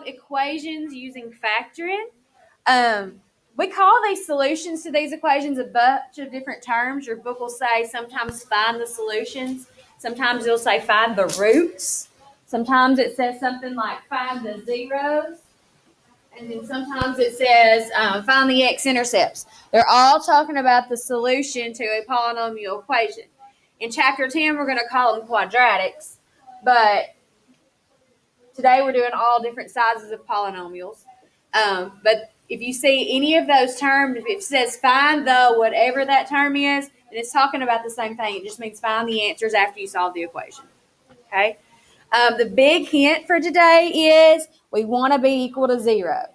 equations using factoring. We call these solutions to these equations a bunch of different terms. Your book will say sometimes find the solutions. Sometimes it'll say find the roots. Sometimes it says something like find the zeros. And then sometimes it says find the x-intercepts. They're all talking about the solution to a polynomial equation. In Chapter 10, we're going to call them quadratics. But today we're doing all different sizes of polynomials. But if you see any of those terms, if it says find the whatever that term is, and it's talking about the same thing, it just means find the answers after you solve the equation. Okay? The big hint for today is we want to be equal to 0.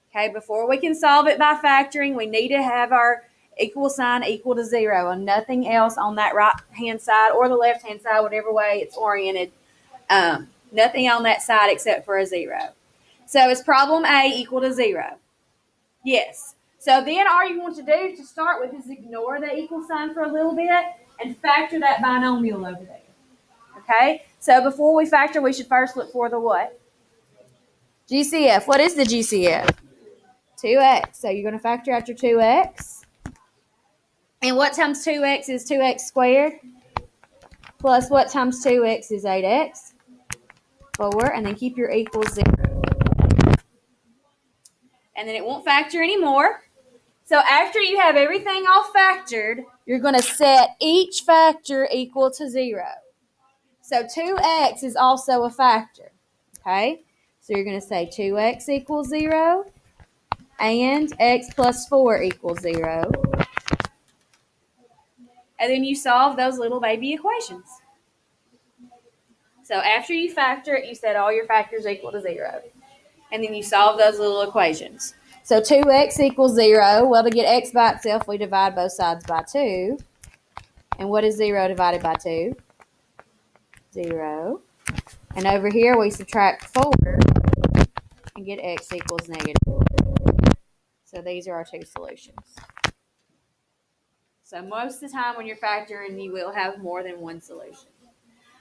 Okay? Before we can solve it by factoring, we need to have our equal sign equal to 0 and nothing else on that right-hand side or the left-hand side, whatever way it's oriented. Nothing on that side except for a 0. So is problem A equal to 0? Yes. So then all you want to do to start with is ignore the equal sign for a little bit and factor that binomial over there. Okay? So before we factor, we should first look for the what? GCF. What is the GCF? 2x. So you're going to factor out your 2x. And what times 2x is 2x squared? Plus what times 2x is 8x? 4. And then keep your equals 0. And then it won't factor anymore. So after you have everything all factored, you're going to set each factor equal to 0. So 2x is also a factor. Okay? So you're going to say 2x equals 0 and x plus 4 equals 0. And then you solve those little baby equations. So after you factor it, you set all your factors equal to 0. And then you solve those little equations. So 2x equals 0. Well, to get x by itself, we divide both sides by 2. And what is 0 divided by 2? 0. And over here, we subtract 4 and get x equals negative. So these are our two solutions. So most of the time when you're factoring, you will have more than one solution.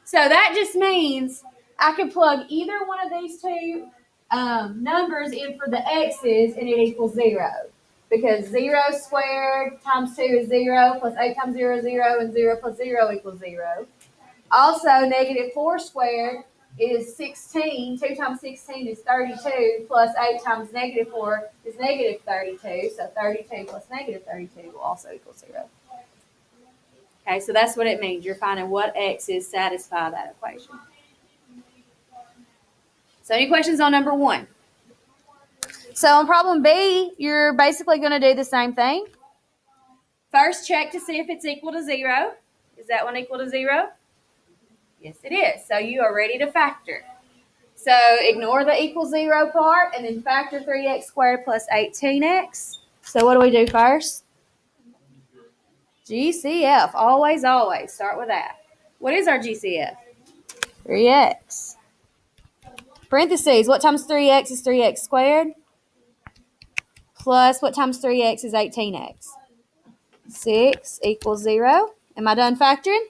So that just means I can plug either one of these two numbers in for the x's and it equals 0. Because 0 squared times 2 is 0, plus 8 times 0 is 0, and 0 plus 0 equals 0. Also, negative 4 squared is 16. 2 times 16 is 32, plus 8 times negative 4 is negative 32. So 32 plus negative 32 will also equal 0. Okay, so that's what it means. You're finding what x's satisfy that equation. So any questions on number 1? So on problem B, you're basically going to do the same thing. First, check to see if it's equal to 0. Is that one equal to 0? Yes, it is. So you are ready to factor. So ignore the equal 0 part and then factor 3x squared plus 18x. So what do we do first? GCF. Always, always. Start with that. What is our GCF? 3x. Parentheses. What times 3x is 3x squared? Plus what times 3x is 18x? 6 equals 0. Am I done factoring?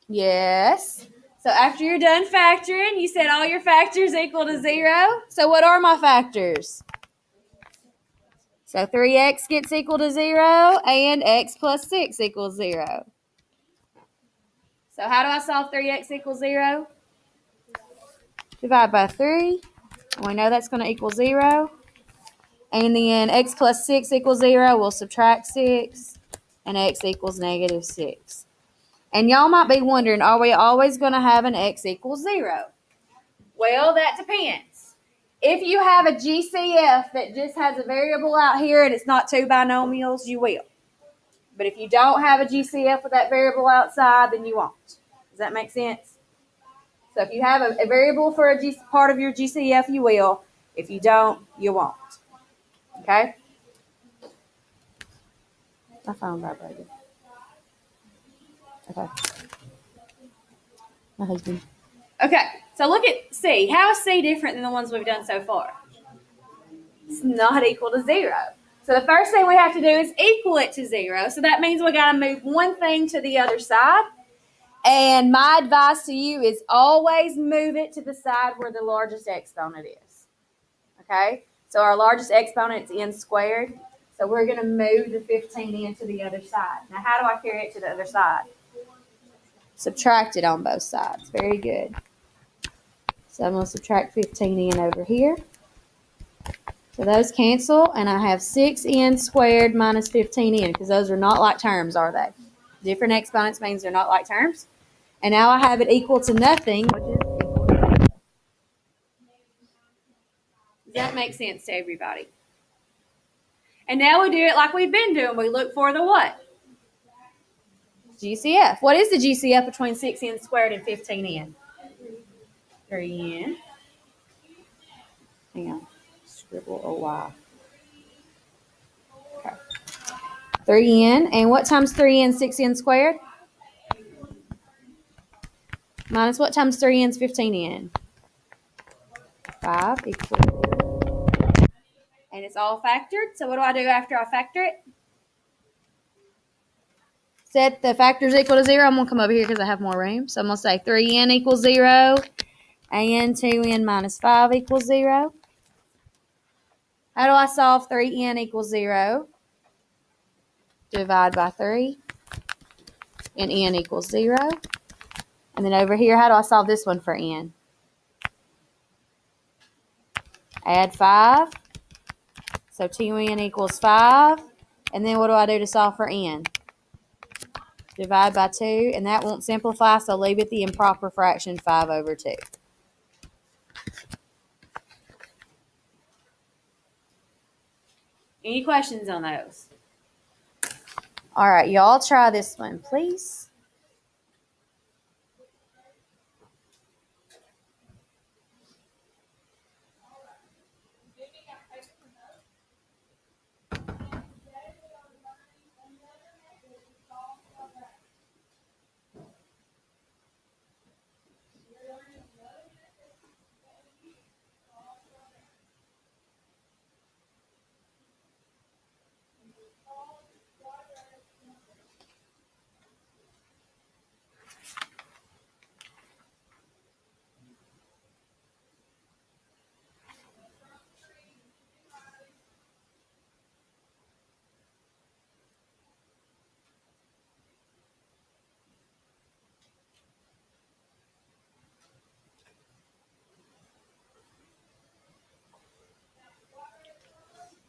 Yes. So after you're done factoring, you said all your factors equal to 0. So what are my factors? So 3x gets equal to 0 and x plus 6 equals 0. So how do I solve 3x equals 0? Divide by 3. And we know that's going to equal 0. And then x plus 6 equals 0. We'll subtract 6. And x equals negative 6. And y'all might be wondering, are we always going to have an x equals 0? Well, that depends. If you have a GCF that just has a variable out here and it's not two binomials, you will. But if you don't have a GCF with that variable outside, then you won't. Does that make sense? So if you have a variable for a part of your GCF, you will. If you don't, you won't. Okay? My phone vibrated. Okay. My husband. Okay, so look at C. How is C different than the ones we've done so far? It's not equal to 0. So the first thing we have to do is equal it to 0. So that means we got to move one thing to the other side. And my advice to you is always move it to the side where the largest exponent is. Okay? So our largest exponent is n squared. So we're going to move the 15n to the other side. Now, how do I carry it to the other side? Subtract it on both sides. Very good. So I'm going to subtract 15n over here. So those cancel, and I have 6n squared minus 15n, because those are not like terms, are they? Different exponents means they're not like terms. And now I have it equal to nothing, which is equal to 0. Does that make sense to everybody? And now we do it like we've been doing. We look for the what? GCF. What is the GCF between 6n squared and 15n? 3n. Hang on. Scribble a y. Okay. 3n. And what times 3n 6n squared? Minus what times 3n is 15n? 5 equals. And it's all factored. So what do I do after I factor it? Set the factors equal to 0. I'm going to come over here because I have more room. So I'm going to say 3n equals 0 and 2n minus 5 equals 0. How do I solve 3n equals 0? Divide by 3. And n equals 0. And then over here, how do I solve this one for n? Add 5. So 2n equals 5. And then what do I do to solve for n? Divide by 2. And that won't simplify, so leave it the improper fraction 5 over 2. Any questions on those? All right, y'all try this one, please.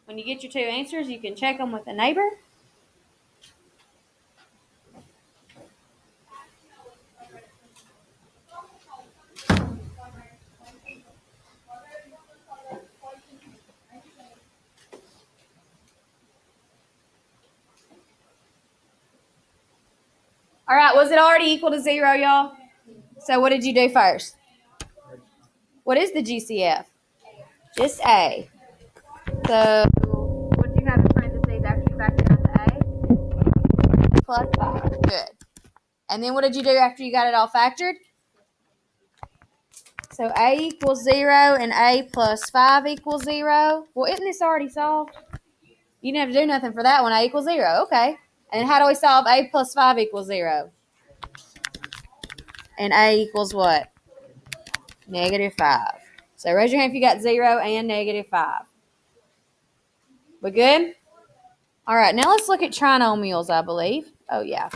When you get your 2 answers, you can check them with a neighbor. All right, was it already equal to 0, y'all? So what did you do first? What is the GCF? Just A. So what did you have in parentheses after you factored out the A? Plus 5. Good. And then what did you do after you got it all factored? So A equals 0 and A plus 5 equals 0. Well, isn't this already solved? You didn't have to do nothing for that one. A equals 0. Okay. And how do we solve A plus 5 equals 0? And A equals what? Negative 5. So raise your hand if you got 0 and negative 5. We good? All right, now let's look at trinomials, I believe. Oh, yeah.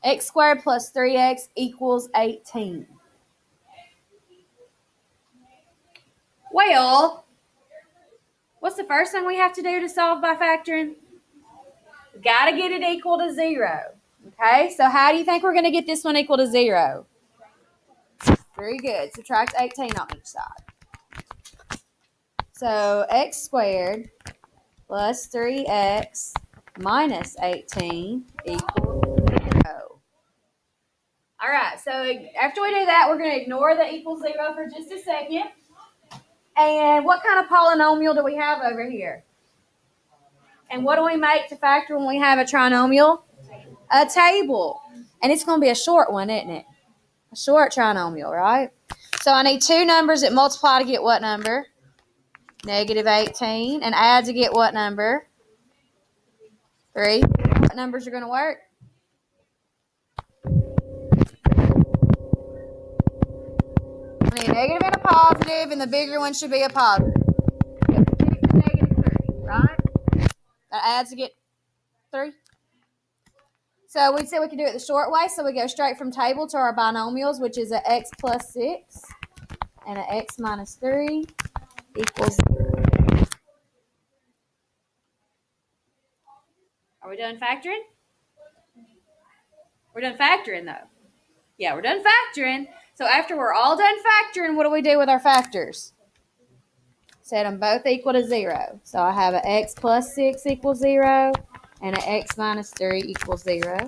X squared plus 3x equals 18. Well, what's the first thing we have to do to solve by factoring? We've got to get it equal to 0. Okay, so how do you think we're going to get this one equal to 0? Very good. Subtract 18 on each side. So x squared plus 3x minus 18 equals 0. All right, so after we do that, we're going to ignore the equals 0 for just a second. And what kind of polynomial do we have over here? And what do we make to factor when we have a trinomial? A table. And it's going to be a short one, isn't it? A short trinomial, right? So I need 2 numbers that multiply to get what number? Negative 18. And add to get what number? 3. What numbers are going to work? I need a negative and a positive, and the bigger one should be a positive. Yep, 6 and negative 3, right? That adds to get 3. So we said we could do it the short way, so we go straight from table to our binomials, which is an x plus 6 and an x minus 3 equals 0. Are we done factoring? We're done factoring, though. Yeah, we're done factoring. So after we're all done factoring, what do we do with our factors? Set them both equal to 0. So I have an x plus 6 equals 0 and an x minus 3 equals 0.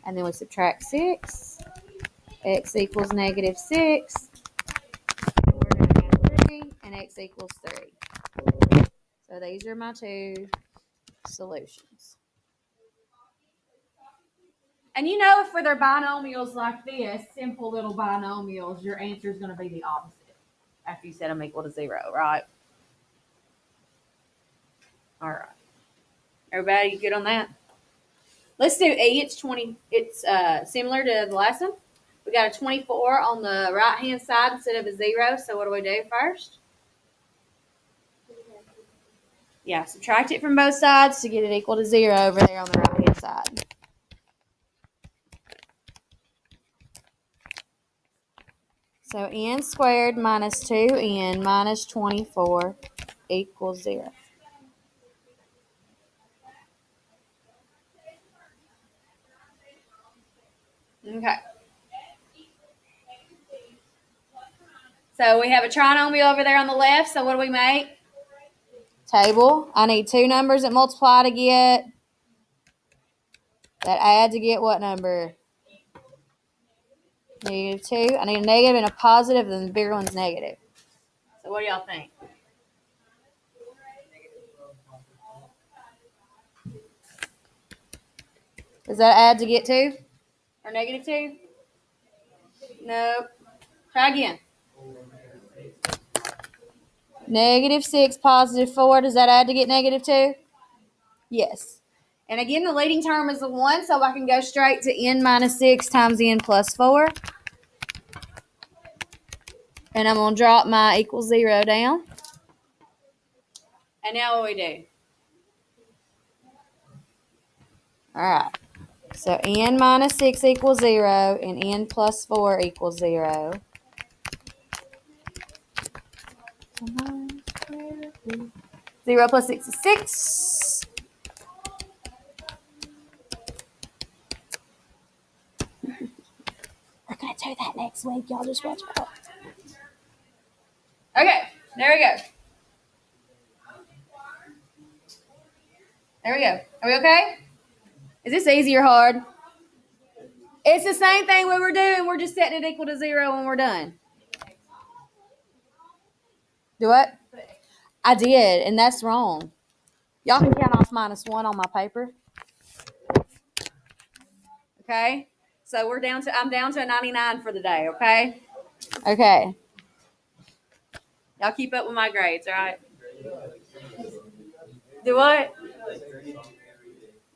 And then we subtract 6. X equals negative 6. And we're going to add 3, and x equals 3. So these are my two solutions. And you know, if for their binomials like this, simple little binomials, your answer is going to be the opposite after you set them equal to 0, right? All right. Everybody good on that? Let's do E. It's 20. It's similar to the last one. We got a 24 on the right-hand side instead of a 0. So what do we do first? Yeah, subtract it from both sides to get it equal to 0 over there on the right-hand side. So n squared minus 2n minus 24 equals 0. Okay. So we have a trinomial over there on the left. So what do we make? Table. I need two numbers that multiply to get, that add to get what number? Negative 2. I need a negative and a positive, and the bigger one's negative. So what do y'all think? Does that add to get 2? Or negative 2? Nope. Try again. Negative 6, positive 4. Does that add to get negative 2? Yes. And again, the leading term is a 1, so I can go straight to n minus 6 times n plus 4. And I'm going to drop my equal 0 down. And now what do we do? All right. So n minus 6 equals 0, and n plus 4 equals 0. 0 plus 6 is 6. We're going to do that next week. Y'all just watch out. Okay, there we go. There we go. Are we okay? Is this easy or hard? It's the same thing we were doing. We're just setting it equal to 0 when we're done. Do what? I did, and that's wrong. Y'all can count off -1 on my paper. Okay? So I'm down to a 99 for the day, okay? Okay. Y'all keep up with my grades, all right? Do what?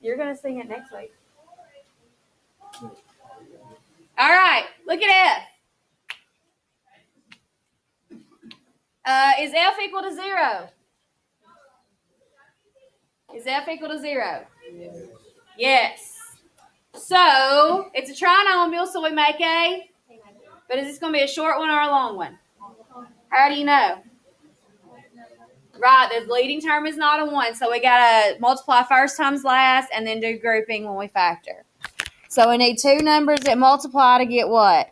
You're going to sing it next week. All right, look at F. Is F equal to 0? Is F equal to 0? Yes. So, it's a trinomial, so we make a, but is this going to be a short one or a long one? How do you know? Right, the leading term is not a 1, so we got to multiply first times last and then do grouping when we factor. So we need two numbers that multiply to get what?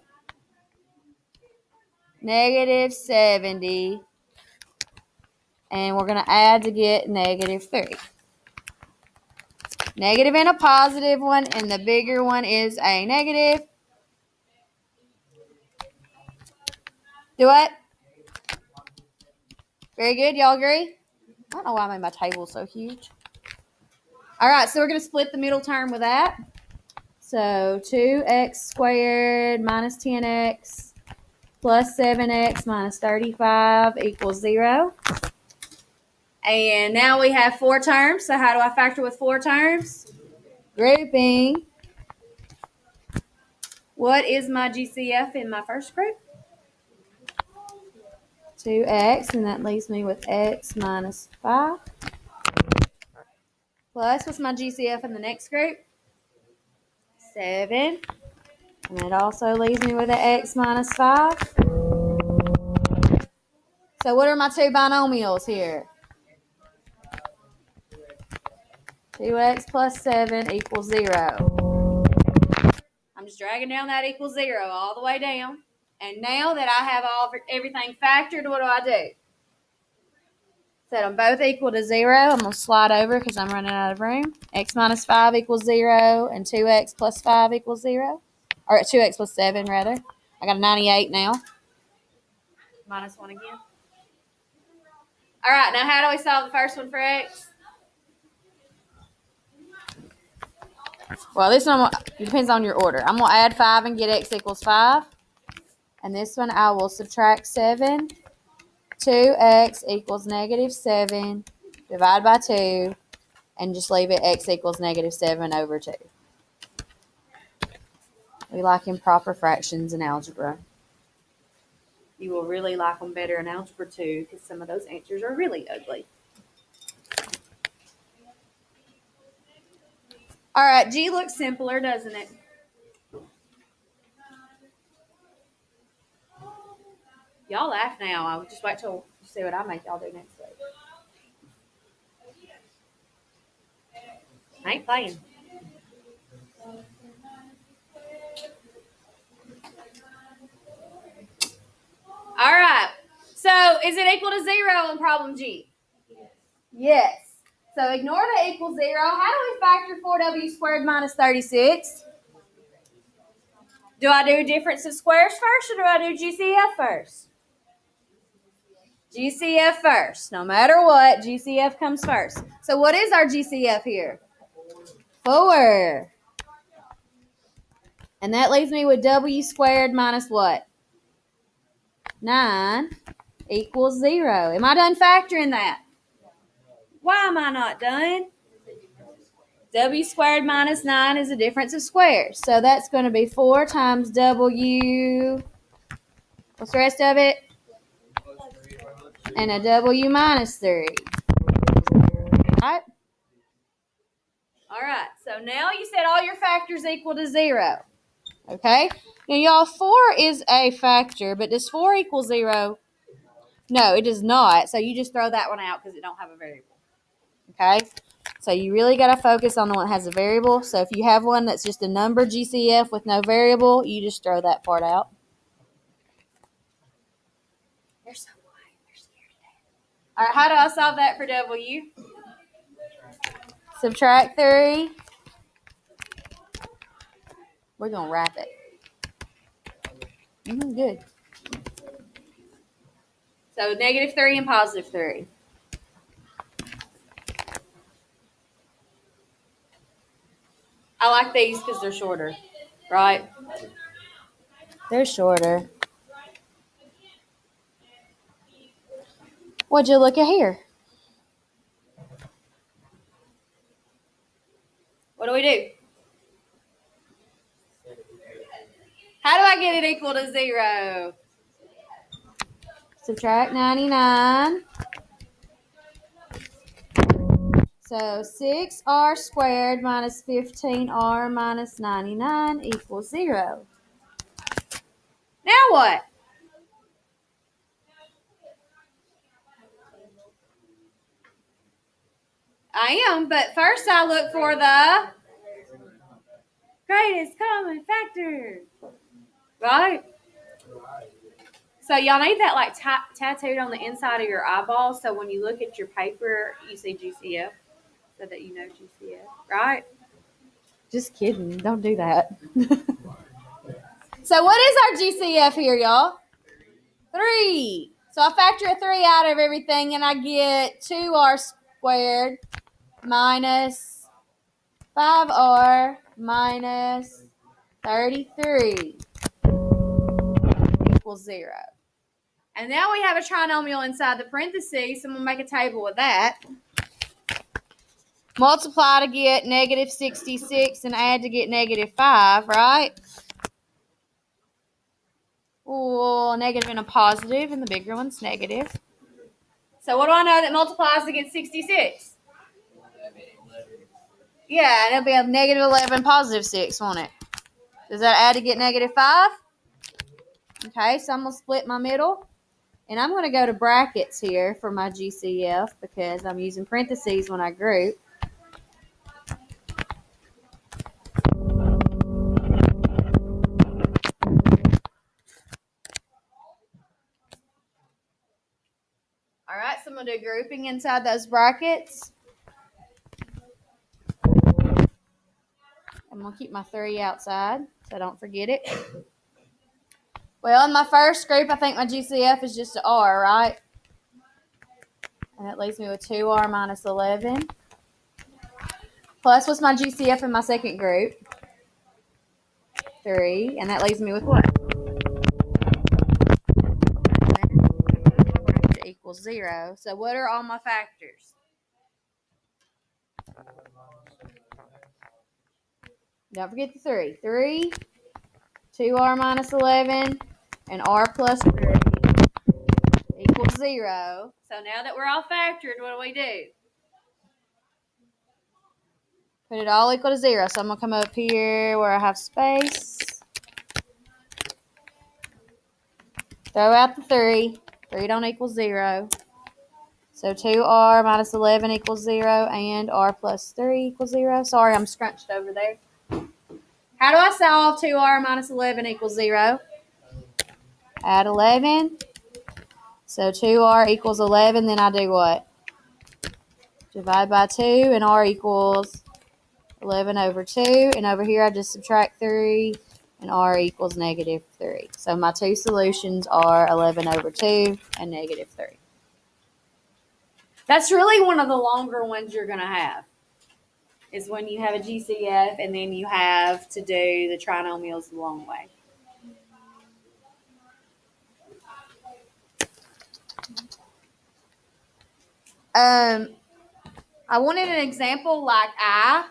Negative 70. And we're going to add to get negative 3. Negative and a positive one, and the bigger one is a negative. Do what? Very good. Y'all agree? I don't know why I made my table so huge. All right, so we're going to split the middle term with that. So 2x squared minus 10x plus 7x minus 35 equals 0. And now we have 4 terms. So how do I factor with 4 terms? Grouping. What is my GCF in my first group? 2x, and that leaves me with x minus 5. Plus, what's my GCF in the next group? 7. And it also leaves me with an x minus 5. So what are my 2 binomials here? 2x plus 7 equals 0. I'm just dragging down that equals 0 all the way down. And now that I have everything factored, what do? Set them both equal to 0. I'm going to slide over because I'm running out of room. X minus 5 equals 0, and 2x plus 5 equals 0. Or 2x plus 7, rather. I got a 98 now. Minus 1 again. All right, now how do we solve the first one for x? Well, this one depends on your order. I'm going to add 5 and get x equals 5. And this one I will subtract 7. 2x equals negative 7. Divide by 2. And just leave it x equals negative 7 over 2. We like improper fractions in algebra. You will really like them better in algebra 2 because some of those answers are really ugly. All right, G looks simpler, doesn't it? Y'all laugh now. I'll just wait till you see what I make y'all do next week. I ain't playing. All right. So is it equal to 0 on problem G? Yes. So ignore the equals 0. How do we factor 4w squared minus 36? Do I do difference of squares first, or do I do GCF first? GCF first. No matter what, GCF comes first. So what is our GCF here? 4. And that leaves me with w squared minus what? 9 equals 0. Am I done factoring that? Why am I not done? W squared minus 9 is a difference of squares. So that's going to be 4 times w. What's the rest of it? And a w minus 3. Right? All right. So now you said all your factors equal to 0. Okay? Now, y'all, 4 is a factor, but does 4 equal 0? No, it does not. So you just throw that one out because it don't have a variable. Okay? So you really got to focus on the one that has a variable. So if you have one that's just a number GCF with no variable, you just throw that part out. They're so quiet. They're scared of that. All right, how do I solve that for W? Subtract 3. We're going to wrap it. Good. So negative 3 and positive 3. I like these because they're shorter, right? They're shorter. What'd you look at here? What do we do? How do I get it equal to 0? Subtract 99. So 6r squared minus 15r minus 99 equals 0. Now what? I am, but first I look for the greatest common factor. Right? So y'all need that like tattooed on the inside of your eyeball so when you look at your paper, you see GCF so that you know GCF. Right? Just kidding. Don't do that. So what is our GCF here, y'all? 3. So I factor a 3 out of everything and I get 2r squared minus 5r minus 33 equals 0. And now we have a trinomial inside the parentheses, so I'm going to make a table with that. Multiply to get negative 66 and add to get negative 5, right? Well, negative and a positive, and the bigger one's negative. So what do I know that multiplies to get 66? Yeah, and it'll be a negative 11, positive 6, won't it? Does that add to get negative 5? Okay, so I'm going to split my middle. And I'm going to go to brackets here for my GCF because I'm using parentheses when I group. All right, so I'm going to do grouping inside those brackets. I'm going to keep my 3 outside so I don't forget it. Well, in my first group, I think my GCF is just an R, right? And that leaves me with 2R minus 11. Plus, what's my GCF in my second group? 3. And that leaves me with what? Equals 0. So what are all my factors? Don't forget the 3. 3, 2R minus 11, and R plus 3 equals 0. So now that we're all factored, what do? Put it all equal to 0. So I'm going to come up here where I have space. Throw out the 3. 3 don't equal 0. So 2R minus 11 equals 0, and R plus 3 equals 0. Sorry, I'm scrunched over there. How do I solve 2R minus 11 equals 0? Add 11. So 2R equals 11, then I do what? Divide by 2, and R equals 11 over 2. And over here, I just subtract 3, and R equals negative 3. So my two solutions are 11 over 2 and negative 3. That's really one of the longer ones you're going to have, is when you have a GCF and then you have to do the trinomials the long way. I wanted an example like I,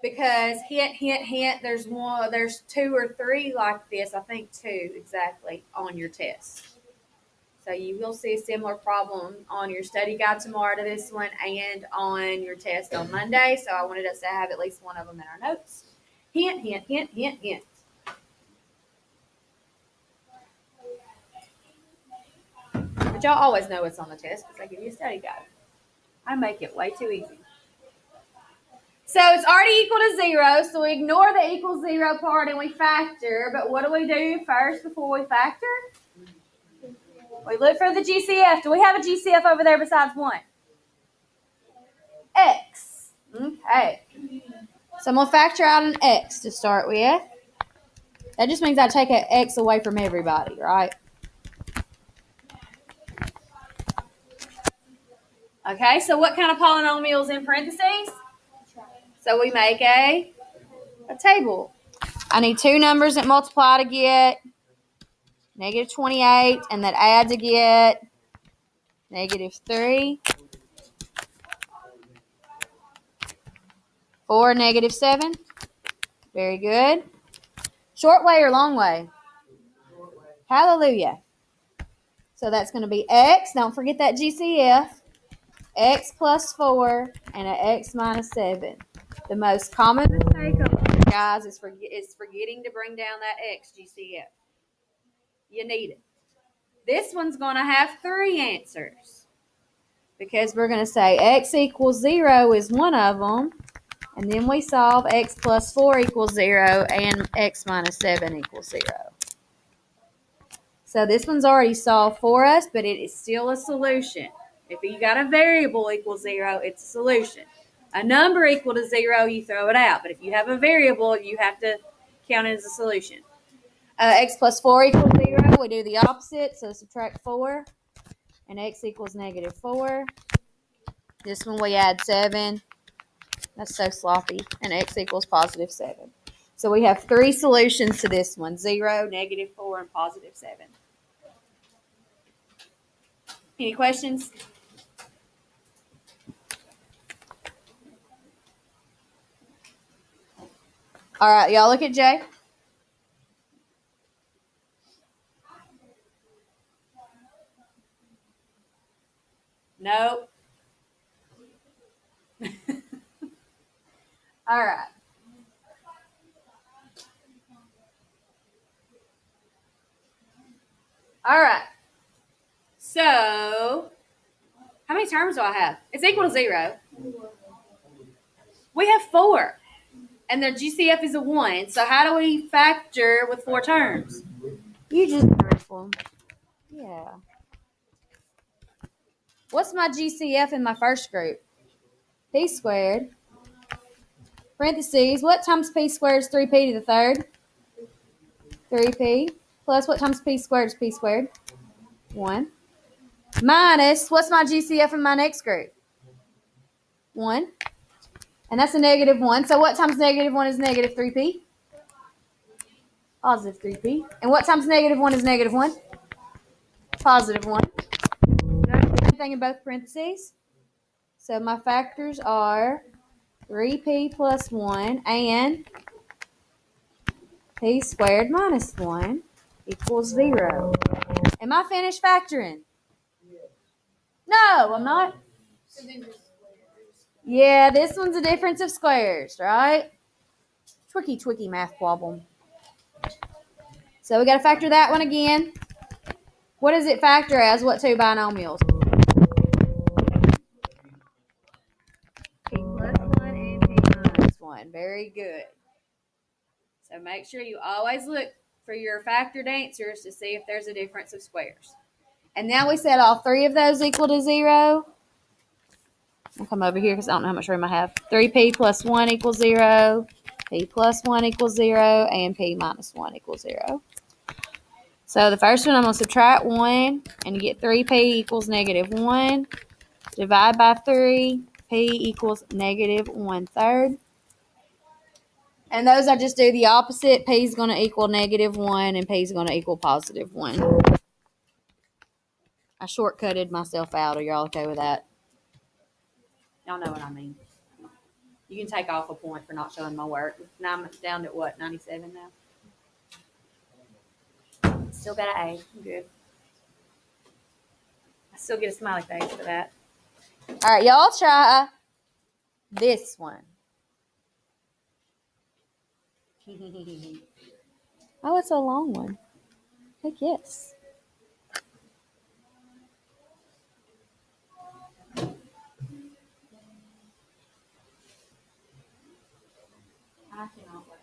because hint, hint, hint, there's 2 or 3 like this, I think 2 exactly, on your test. So you will see a similar problem on your study guide tomorrow to this one and on your test on Monday. So I wanted us to have at least one of them in our notes. Hint, hint, hint, hint, hint. But y'all always know what's on the test because I give you a study guide. I make it way too easy. So it's already equal to 0, so we ignore the equals 0 part and we factor. But what do we do first before we factor? We look for the GCF. Do we have a GCF over there besides 1? X. Okay. So I'm going to factor out an X to start with. That just means I take an X away from everybody, right? Okay, so what kind of polynomial is in parentheses? So we make a table. I need 2 numbers that multiply to get negative 28, and that add to get negative 3. 4, negative 7. Very good. Short way or long way? Hallelujah. So that's going to be X. Don't forget that GCF. X plus 4 and an X minus 7. The most common mistake of it, guys, is forgetting to bring down that X GCF. You need it. This one's going to have 3 answers because we're going to say X equals 0 is one of them, and then we solve X plus 4 equals 0 and X minus 7 equals 0. So this one's already solved for us, but it is still a solution. If you got a variable equals 0, it's a solution. A number equal to 0, you throw it out. But if you have a variable, you have to count it as a solution. X plus 4 equals 0. We do the opposite, so subtract 4. And X equals negative 4. This one we add 7. That's so sloppy. And X equals positive 7. So we have 3 solutions to this one. 0, negative 4, and positive 7. Any questions? All right, y'all look at Jay. Nope. All right. All right. So, how many terms do I have? It's equal to 0. We have 4. And the GCF is a 1. So how do we factor with 4 terms? You just group them. Yeah. What's my GCF in my first group? P squared. Parentheses. What times P squared is 3P to the third? 3P. Plus what times P squared is P squared? 1. Minus, what's my GCF in my next group? 1. And that's a negative 1. So what times negative 1 is negative 3P? Positive 3P. And what times negative 1 is negative 1? Positive 1. Same thing in both parentheses. So my factors are 3P plus 1 and P squared minus 1 equals 0. Am I finished factoring? No, I'm not. Yeah, this one's a difference of squares, right? Tricky math problem. So we got to factor that one again. What does it factor as? What two binomials? P plus 1 and P minus 1. Very good. So make sure you always look for your factored answers to see if there's a difference of squares. And now we said all 3 of those equal to 0. I'll come over here because I don't know how much room I have. 3P plus 1 equals 0. P plus 1 equals 0. And P minus 1 equals 0. So the first one, I'm going to subtract 1. And you get 3P equals negative 1. Divide by 3. P equals negative 1/3. And those I just do the opposite. P is going to equal negative 1. And P is going to equal positive 1. I shortcutted myself out. Are y'all okay with that? Y'all know what I mean. You can take off a point for not showing my work. Now I'm down to what, 97 now? Still got an A. I'm good. I still get a smiley face for that. All right, y'all try this one. Oh, it's a long one. Heck yes. I cannot wait.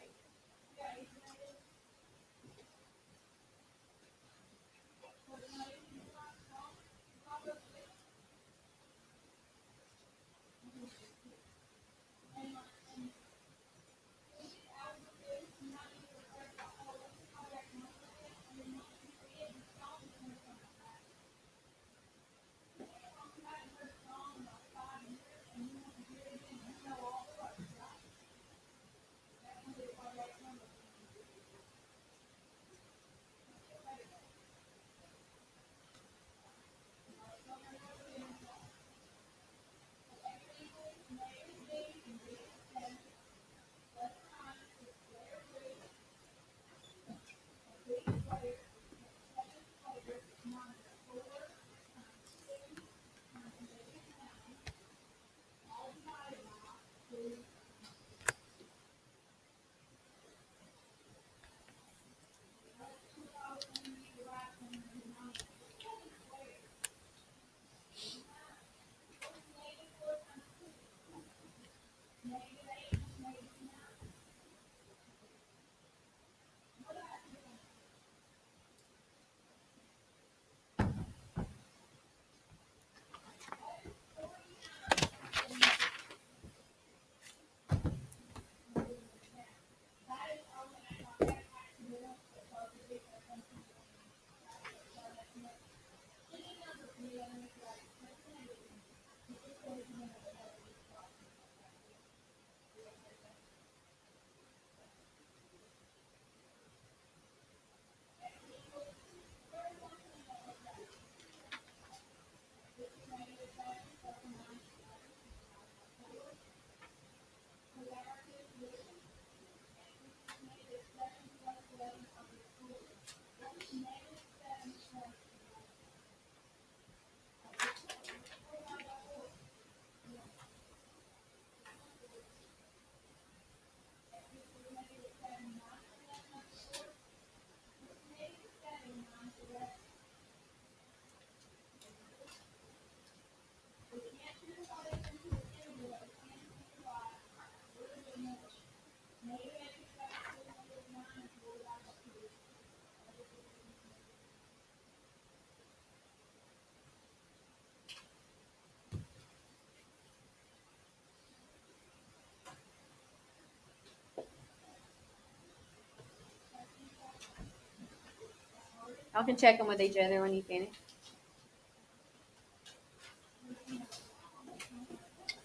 Y'all can check them with each other when you finish.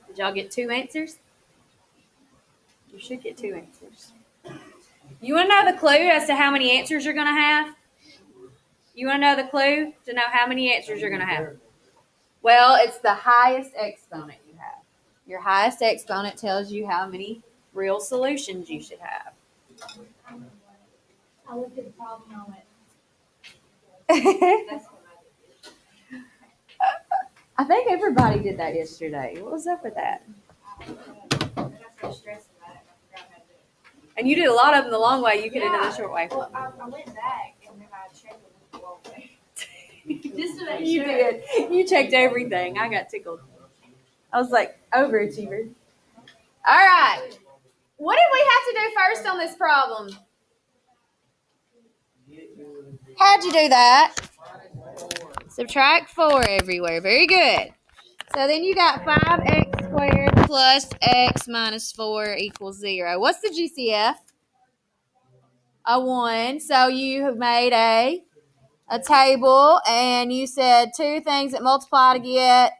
Did y'all get 2 answers? You should get 2 answers. You want to know the clue as to how many answers you're going to have? You want to know the clue to know how many answers you're going to have? Well, it's the highest exponent you have. Your highest exponent tells you how many real solutions you should have. I looked at the problem on it. I think everybody did that yesterday. What was up with that? And you did a lot of them the long way. You could have done the short way. Well, I went back and then I checked it the long way. Just to make You sure. did. You checked everything. I got tickled. I was like, overachiever. All right. What did we have to do first on this problem? How'd you do that? Subtract 4 everywhere. Very good. So then you got 5x squared plus x minus 4 equals 0. What's the GCF? A 1. So you have made a table, and you said 2 things that multiply to get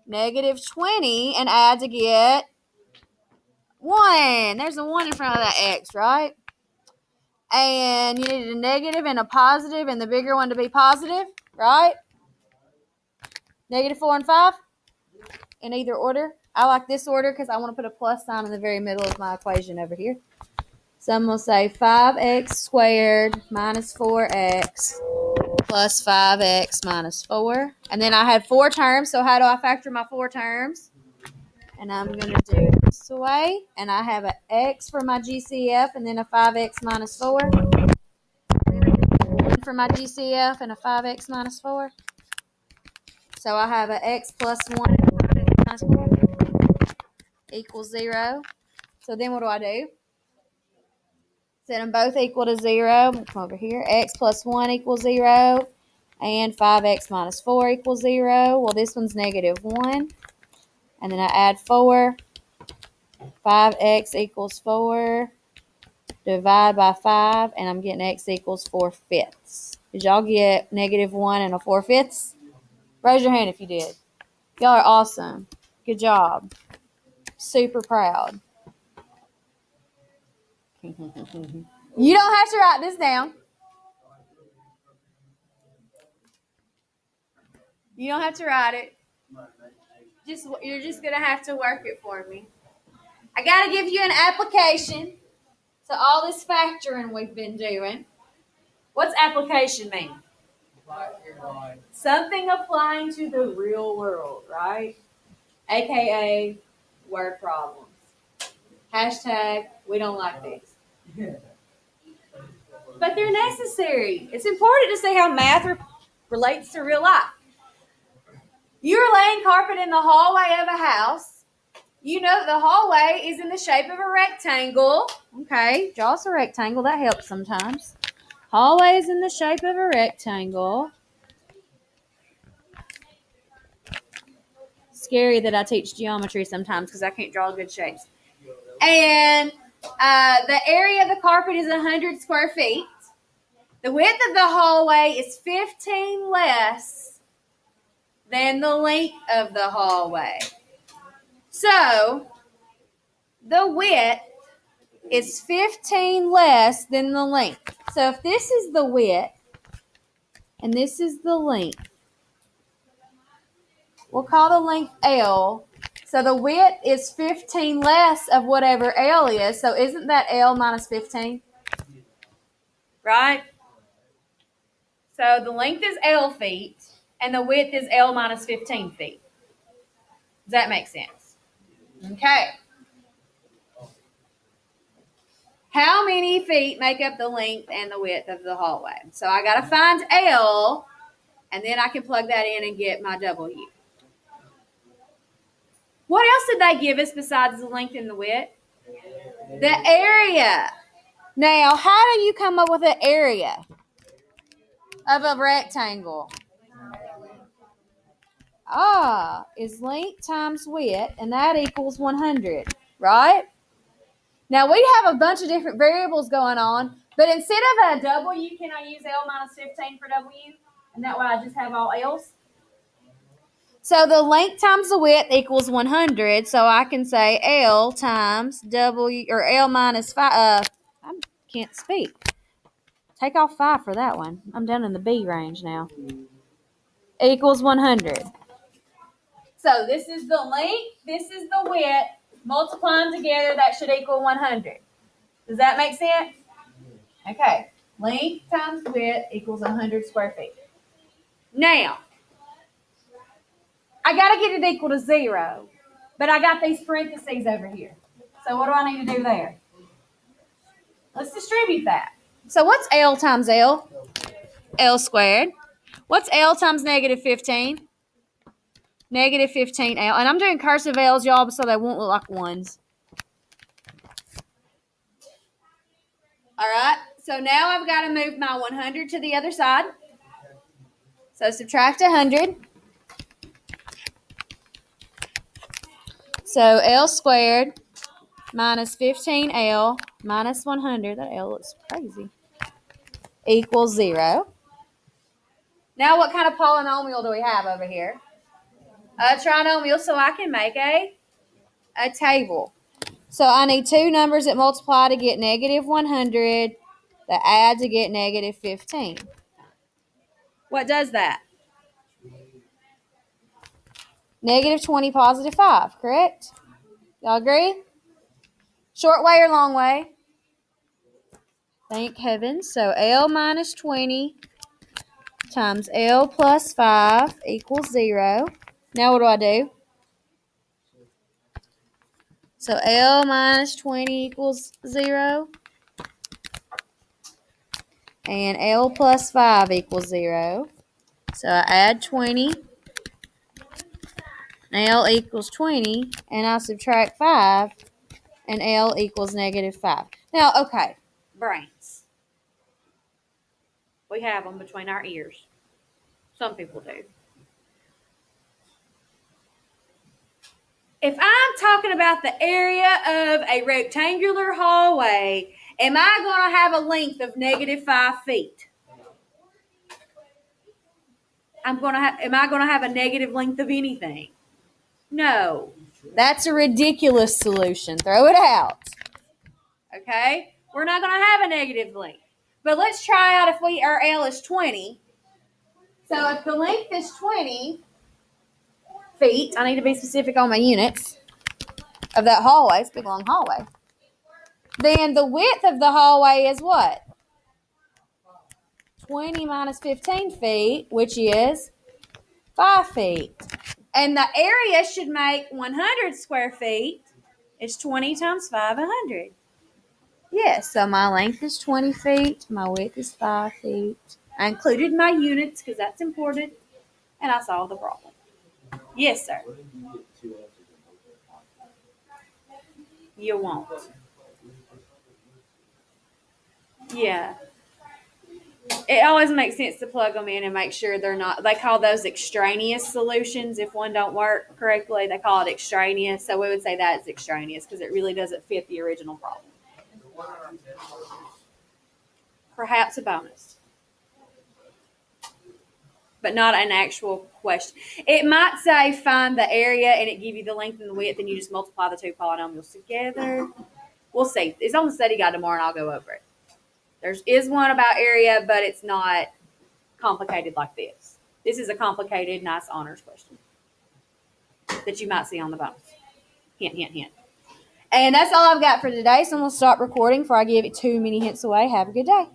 negative 20 and add to get 1. There's a 1 in front of that x, right? And you needed a negative and a positive, and the bigger one to be positive, right? Negative 4 and 5 in either order. I like this order because I want to put a plus sign in the very middle of my equation over here. So I'm going to say 5x squared minus 4x plus 5x minus 4. And then I had 4 terms, so how do I factor my 4 terms? And I'm going to do it this way. And I have an x for my GCF and then a 5x minus 4. And then I have 1 for my GCF and a 5x minus 4. So I have an x plus 1 and a 5x minus 4 equals 0. So then what do I do? Set them both equal to 0. Come over here. X plus 1 equals 0. And 5x minus 4 equals 0. Well, this one's negative 1. And then I add 4. 5x equals 4. Divide by 5. And I'm getting x equals 4/5. Did y'all get negative 1 and a 4/5? Raise your hand if you did. Y'all are awesome. Good job. Super proud. You don't have to write this down. You don't have to write it. You're just gonna have to work it for me. I gotta give you an application to all this factoring we've been doing. What's application mean? Something applying to the real world, right? AKA word problems. Hashtag we don't like these. But they're necessary. It's important to see how math relates to real life. You're laying carpet in the hallway of a house. You know the hallway is in the shape of a rectangle. Okay, draw us a rectangle. That helps sometimes. Hallway is in the shape of a rectangle. Scary that I teach geometry sometimes because I can't draw good shapes. And the area of the carpet is 100 square feet. The width of the hallway is 15 less than the length of the hallway. So the width is 15 less than the length. So if this is the width and this is the length, we'll call the length L. So the width is 15 less of whatever L is. So isn't that L minus 15? Right? So the length is L feet and the width is L minus 15 feet. Does that make sense? Okay. How many feet make up the length and the width of the hallway? So I got to find L, and then I can plug that in and get my W. What else did they give us besides the length and the width? The area. Now, how do you come up with an area of a rectangle? Is length times width, and that equals 100, right? Now, we have a bunch of different variables going on, But instead of a W, can I use L minus 15 for W? And that way I just have all L's. So the length times the width equals 100. So I can say L times W, or L minus 5. I can't speak. Take off 5 for that one. I'm down in the B range now. Equals 100. So this is the length, this is the width. Multiply them together, that should equal 100. Does that make sense? Okay. Length times width equals 100 square feet. Now, I got to get it equal to 0, but I got these parentheses over here. So what do I need to do there? Let's distribute that. So what's L times L? L squared. What's L times negative 15? Negative 15L. And I'm doing cursive L's, y'all, so they won't look like ones. All right. So now I've got to move my 100 to the other side. So subtract 100. So L squared minus 15L minus 100. That L looks crazy. Equals 0. Now what kind of polynomial do we have over here? A trinomial, so I can make a table. So I need two numbers that multiply to get negative 100, that add to get negative 15. What does that? Negative 20, positive 5, correct? Y'all agree? Short way or long way? Thank heavens. So L minus 20 times L plus 5 equals 0. Now what do I do? So L minus 20 equals 0. And L plus 5 equals 0. So I add 20. L equals 20. And I subtract 5. And L equals negative 5. Now, okay, brains. We have them between our ears. Some people do. If I'm talking about the area of a rectangular hallway, am I going to have a length of negative 5 feet? Am I going to have a negative length of anything? No. That's a ridiculous solution. Throw it out. Okay? We're not going to have a negative length. But let's try out if our L is 20. So if the length is 20 feet, I need to be specific on my units of that hallway. It's a big long hallway. Then the width of the hallway is what? 20 minus 15 feet, which is 5 feet. And the area should make 100 square feet. It's 20 times 5, 100. Yes, so my length is 20 feet. My width is 5 feet. I included my units because that's important. And I solved the problem. Yes, sir. You won't. Yeah. It always makes sense to plug them in and make sure they're not, they call those extraneous solutions. If one don't work correctly, they call it extraneous. So we would say that is extraneous because it really doesn't fit the original problem. Perhaps a bonus, but not an actual question. It might say find the area and it give you the length and the width and you just multiply the two polynomials together. We'll see. It's on the study guide tomorrow and I'll go over it. There is one about area, but it's not complicated like this. This is a complicated, nice honors question that you might see on the bonus. Hint, hint, hint. And that's all I've got for today, so I'm going to stop recording before I give it too many hints away. Have a good day.